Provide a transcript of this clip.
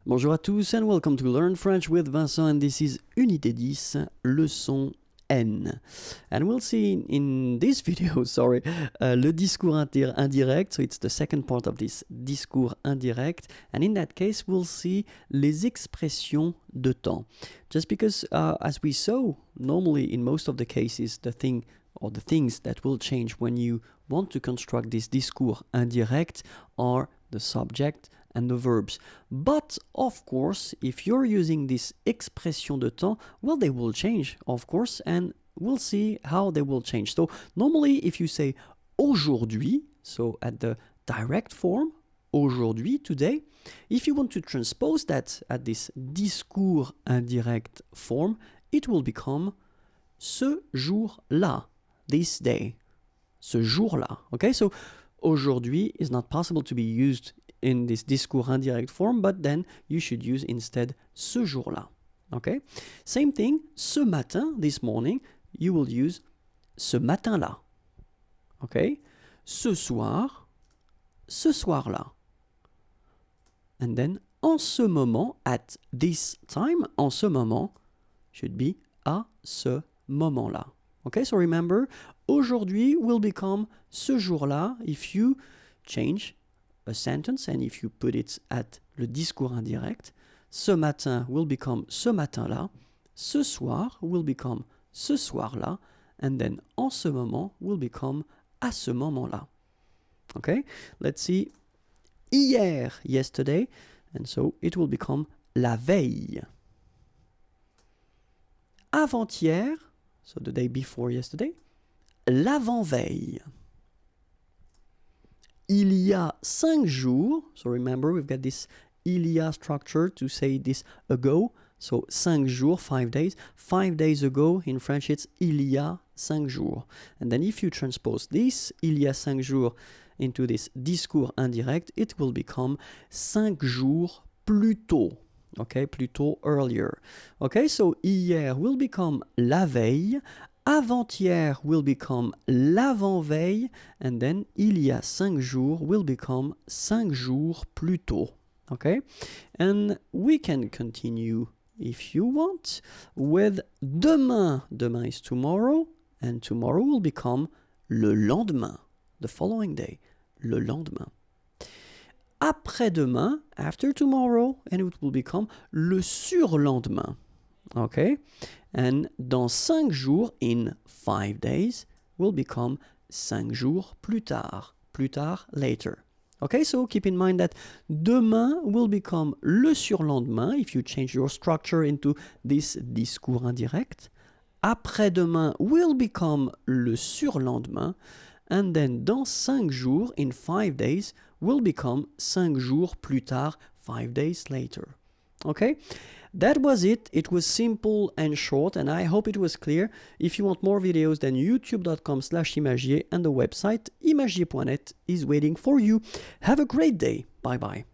Bonjour à tous and welcome to Learn French with Vincent, and this is Unité 10, leçon N. And we'll see in this video, le discours indirect. So it's the second part of this discours indirect. And in that case, we'll see les expressions de temps. Just because, as we saw, normally in most of the cases, the things that will change when you want to construct this discours indirect are the subject and the verbs. But of course, if you're using this expression de temps, well, they will change, of course, and we'll see how they will change. So normally, if you say aujourd'hui, so at the direct form, aujourd'hui, today, if you want to transpose that at this discours indirect form, it will become ce jour-là, this day, ce jour-là. Okay, so aujourd'hui is not possible to be used in this discours indirect form, but then you should use instead ce jour-là. Okay? Same thing, ce matin, this morning, you will use ce matin-là. Okay? Ce soir, ce soir-là. And then, en ce moment, at this time, en ce moment, should be à ce moment-là. Okay, so remember, aujourd'hui will become ce jour-là if you change a sentence and if you put it at le discours indirect. Ce matin will become ce matin-là. Ce soir will become ce soir-là. And then en ce moment will become à ce moment-là. Okay, let's see. Hier, yesterday. And so it will become la veille. Avant-hier, so the day before yesterday. L'avant-veille. Il y a 5 jours, so remember we've got this il y a structure to say this ago, so 5 jours, 5 days. 5 days ago, in French it's il y a 5 jours. And then if you transpose this il y a 5 jours into this discours indirect, it will become 5 jours plus tôt. Okay, plus tôt, earlier. Okay, so hier will become la veille. Avant-hier will become l'avant-veille, and then il y a 5 jours will become 5 jours plus tôt. Okay? And we can continue, if you want, with demain. Demain is tomorrow, and tomorrow will become le lendemain, the following day, le lendemain. Après-demain, after tomorrow, and it will become le surlendemain. Okay? And dans 5 jours, in 5 days, will become 5 jours plus tard, later. Okay, so keep in mind that demain will become le surlendemain if you change your structure into this discours indirect. Après-demain will become le surlendemain. And then dans 5 jours, in 5 days, will become 5 jours plus tard, 5 days later. Okay? That was it. It was simple and short, and I hope it was clear. If you want more videos, then youtube.com/imagier and the website imagier.net is waiting for you. Have a great day. Bye-bye.